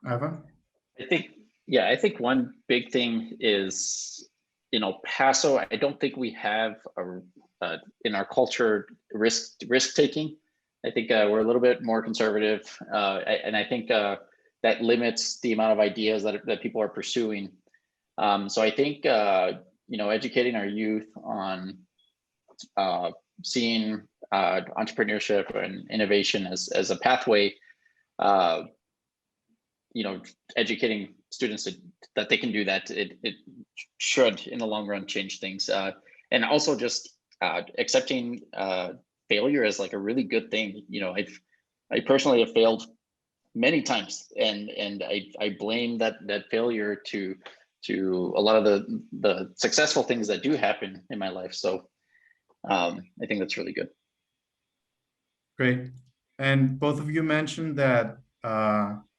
Ivan? I think one big thing is, Paso, I don't think we have in our culture risk taking. I think we're a little bit more conservative, and I think that limits the amount of ideas that people are pursuing. So I think educating our youth on seeing entrepreneurship and innovation as a pathway, educating students that they can do that, it should in the long run change things, and also just accepting failure as like a really good thing. I personally have failed many times, and I blame that failure to a lot of the successful things that do happen in my life. So I think that's really good. Great. And both of you mentioned that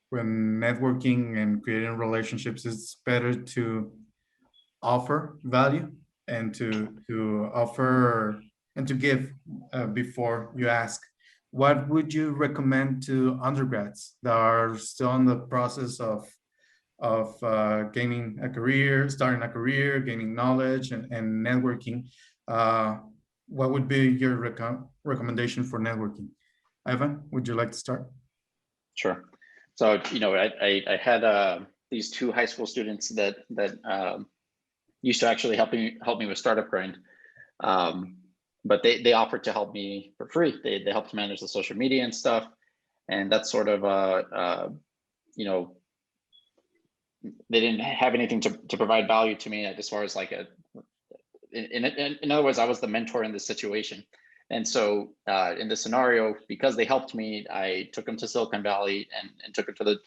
when networking and creating relationships, it's better to offer value and to offer and to give before you ask. What would you recommend to undergrads that are still in the process of gaining a career, starting a career, gaining knowledge and networking? What would be your recommendation for networking? Ivan, would you like to start? Sure. So, I had these two high school students that used to actually help me with Startup Grind. but they offered to help me for free. They helped manage the social media and stuff, and that's sort of you know, they didn't have anything to provide value to me as far as like in other words, I was the mentor in this situation. And so in this scenario, because they helped me, I took them to Silicon Valley and took them to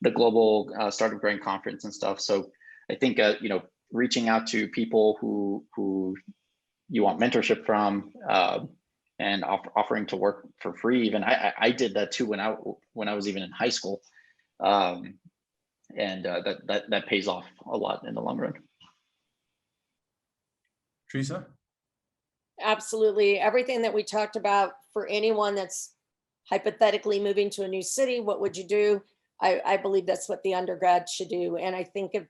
the global Startup Grind conference and stuff. So I think, you know, reaching out to people who you want mentorship from and offering to work for free. Even I did that too when I was even in high school. And that pays off a lot in the long run. Tresa? Absolutely. Everything that we talked about for anyone that's hypothetically moving to a new city, what would you do? I believe that's what the undergrad should do. And I think if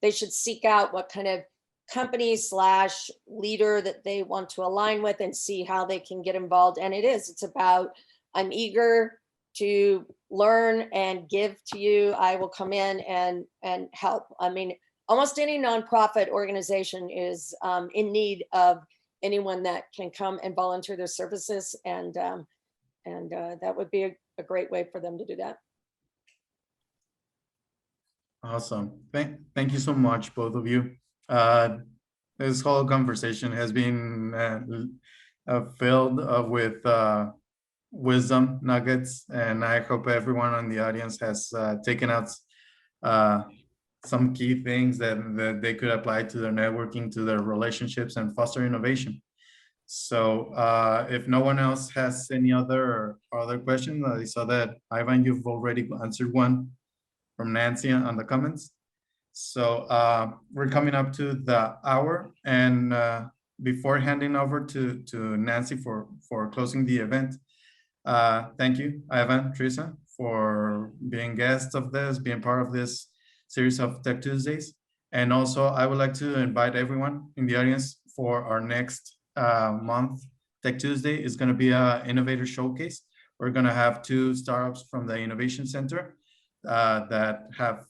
they should seek out what kind of company / leader that they want to align with and see how they can get involved. And it's about, I'm eager to learn and give to you. I will come in and help. I mean, almost any nonprofit organization is in need of anyone that can come and volunteer their services, and that would be a great way for them to do that. Awesome. Thank you so much, both of you. This whole conversation has been filled with wisdom nuggets, and I hope everyone on the audience has taken out some key things that they could apply to their networking, to their relationships, and foster innovation. So if no one else has any other questions, I saw that Ivan, you've already answered one from Nancy on the comments. So we're coming up to the hour, and before handing over to Nancy for closing the event, thank you, Ivan, Tresa, for being guests of this, being part of this series of Tech Tuesdays. And also, I would like to invite everyone in the audience for our next month. Tech Tuesday is going to be an innovator showcase. We're going to have 2 startups from the Innovation Center that have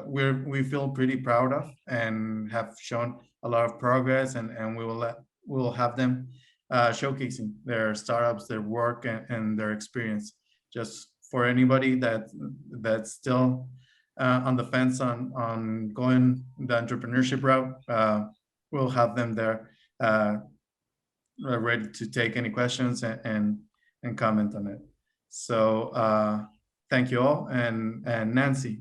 we feel pretty proud of and have shown a lot of progress, and we will have them showcasing their startups, their work, and their experience. Just for anybody that's still on the fence on going the entrepreneurship route, we'll have them there ready to take any questions and comment on it. So thank you all, and Nancy,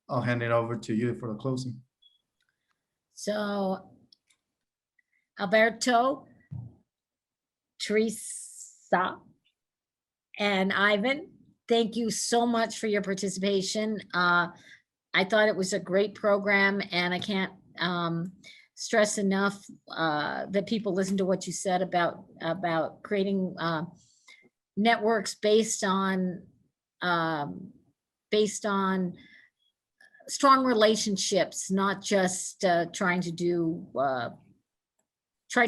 I'll hand it over to you for the closing. So Alberto, Tresa, and Ivan, thank you so much for your participation. I thought it was a great program, and I can't stress enough that people listen to what you said about creating networks based on strong relationships, not just trying to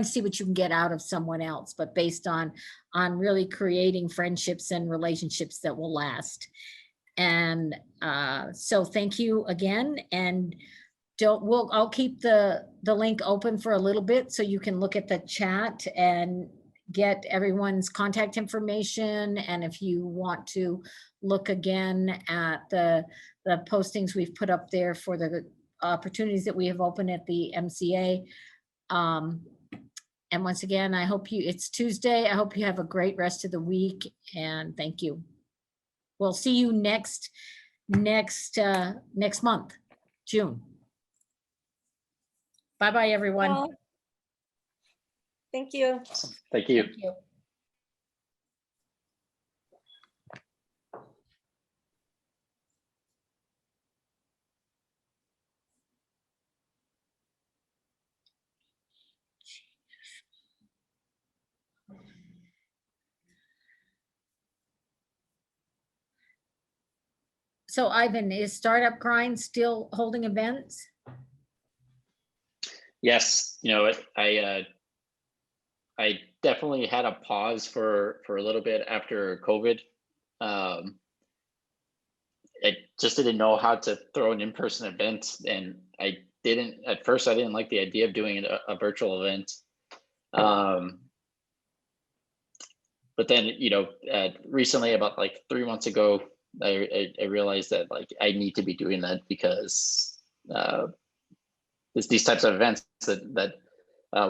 see what you can get out of someone else, but based on really creating friendships and relationships that will last. And so thank you again, and I'll keep the link open for a little bit so you can look at the chat and get everyone's contact information. And if you want to look again at the postings we've put up there for the opportunities that we have open at the MCA. And once again, I hope it's Tuesday. I hope you have a great rest of the week, and thank you. We'll see you next month, June. Bye-bye, everyone. Well, thank you. Awesome. Thank you. Thank you. So Ivan, is Startup Grind still holding events? Yes, you know, I definitely had a pause for a little bit after COVID. I just didn't know how to throw an in-person event, and at first I didn't like the idea of doing a virtual event. but then, recently, about like 3 months ago, I realized that like I need to be doing that because it's these types of events that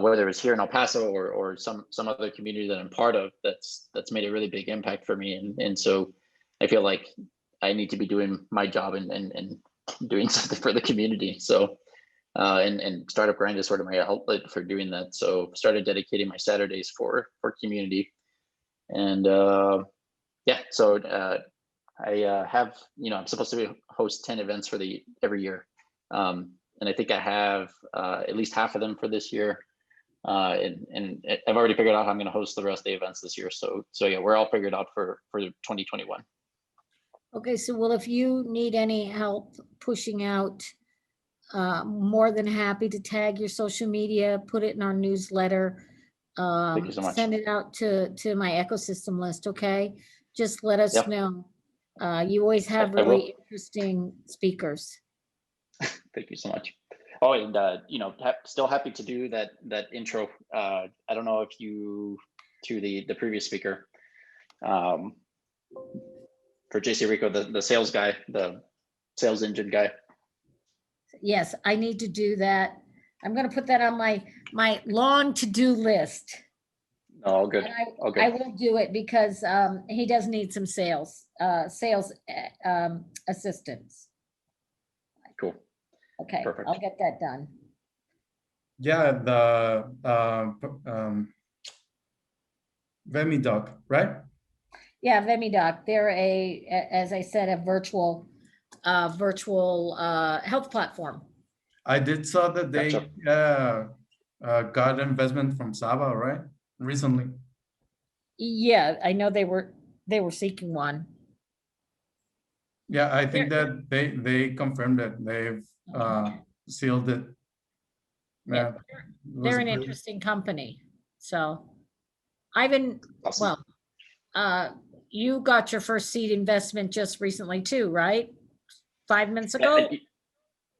whether it's here in El Paso or some other community that I'm part of, that's made a really big impact for me, and so I feel like I need to be doing my job and doing something for the community. So and Startup Grind is sort of my outlet for doing that. So started dedicating my Saturdays for community, and yeah, so I have, I'm supposed to host 10 events for every year, and I think I have at least half of them for this year. And I've already figured out how I'm going to host the rest of the events this year. So yeah, we're all figured out for 2021. Okay, so well, if you need any help pushing out, more than happy to tag your social media, put it in our newsletter. Thank you so much. Send it out to my ecosystem list, okay? Just let us Yep. know. You always have I will. really interesting speakers. Thank you so much. Oh, and still happy to do that intro. I don't know if you to the previous speaker, for JC Rico, the sales guy, the sales engine guy. Yes, I need to do that. I'm gonna put that on my long to-do list. No, all good. And All good. I will do it because he does need some sales assistance. Cool. Okay, Perfect. I'll get that done. Yeah, the Vemidoc, right? Yeah, VemiDoc, they're as I said, a virtual health platform. I did saw that they Gotcha. got investment from Saba, right? Recently. Yeah, I know they were seeking one. Yeah, I think that they confirmed it. They've sealed it. Yeah, Yeah, they're an interesting company. So Ivan, Awesome. well, you got your first seed investment just recently too, right? 5 months ago?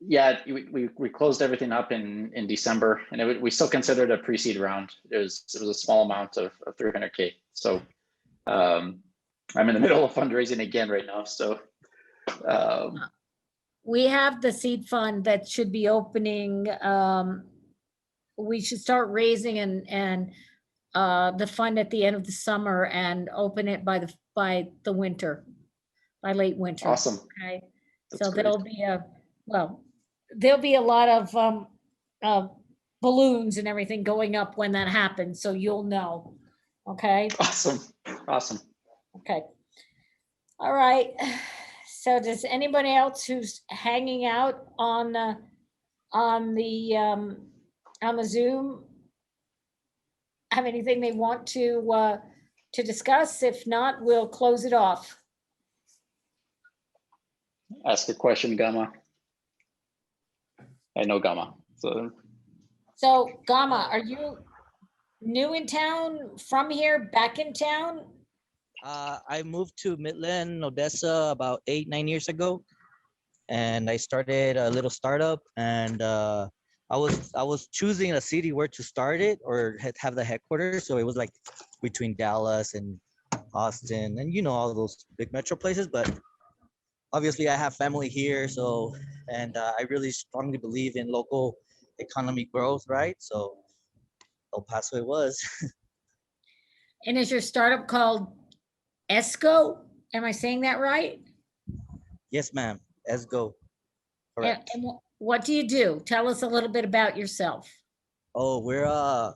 Yeah, we closed everything up in December, and we still considered a pre-seed round. It was a small amount of 300K. So I'm in the middle of fundraising again right now. So We have the seed fund that should be opening. We should start raising and the fund at the end of the summer and open it by the winter, by late winter. awesome. Okay, That's so great. there'll be a lot of balloons and everything going up when that happens, so you'll know. Okay. Awesome. Okay. All right. So does anybody else who's hanging out on the Zoom have anything they want to discuss? If not, we'll close it off. Ask a question, Gamma. I know Gamma. So Gama, are you new in town, from here, back in town? I moved to Midland, Odessa about 8-9 years ago, and I started a little startup. And I was choosing a city where to start it or have the headquarters. So it was like between Dallas and Austin, and all those big metro places. But obviously, I have family here, so I really strongly believe in local economy growth, right? So El Paso it was. And is your startup called ESCO? Am I saying that right? Yes, ma'am. Let's go. Correct. And what do you do? Tell us a little bit about yourself. Oh, we're a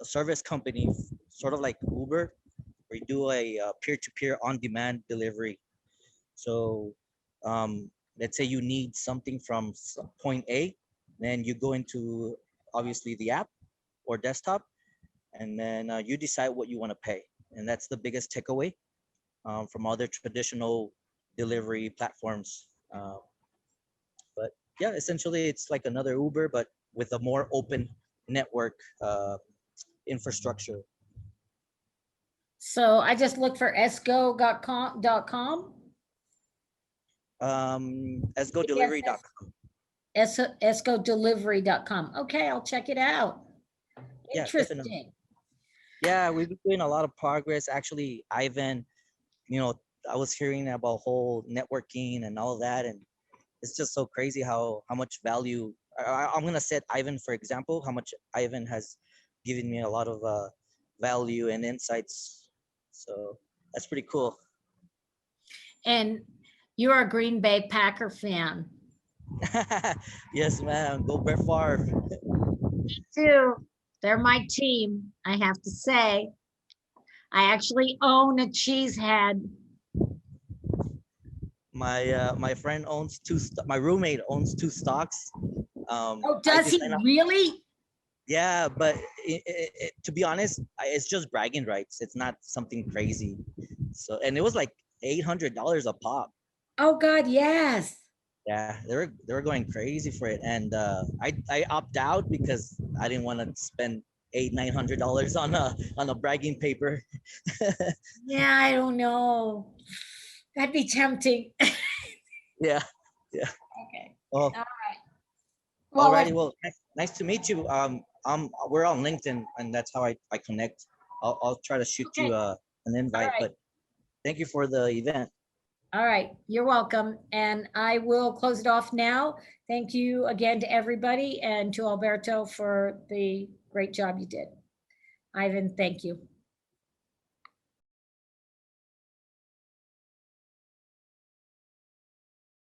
service company, sort of like Uber. We do a peer-to-peer on-demand delivery. So let's say you need something from point A, then you go into obviously the app or desktop, and then you decide what you want to pay. And that's the biggest takeaway from other traditional delivery platforms. But yeah, essentially it's like another Uber, but with a more open network infrastructure. So I just look for esgo.com. Esgodelivery.com. Esgodelivery.com. Okay, I'll check it out. Yeah, Interesting. definitely. Yeah, we've been doing a lot of progress. Actually, Ivan, you know, I was hearing about whole networking and all that, and it's just so crazy how much value. I'm gonna set Ivan for example. How much Ivan has given me a lot of value and insights. So that's pretty cool. And you're a Green Bay Packer fan Yes, man. Go Brett Favre. too. They're my team, I have to say. I actually own a cheese head. My friend owns my roommate owns 2 stocks. Oh, I does he design really? Yeah, but to be honest, it's just bragging rights. It's not something crazy. So, and it was like $800 a pop. Oh, God, yes. Yeah, they were going crazy for it, and I opt out because I didn't want to spend $900 on a bragging paper. Yeah, I don't know. That'd be tempting. Yeah, yeah. Okay. Well, All right. Well, alrighty. Well, nice to meet you. We're on LinkedIn, and that's how I connect. I'll try to shoot Okay. you an invite, right. but thank you for the event. all right. You're welcome. And I will close it off now. Thank you again to everybody and to Alberto for the great job you did. Ivan, thank you.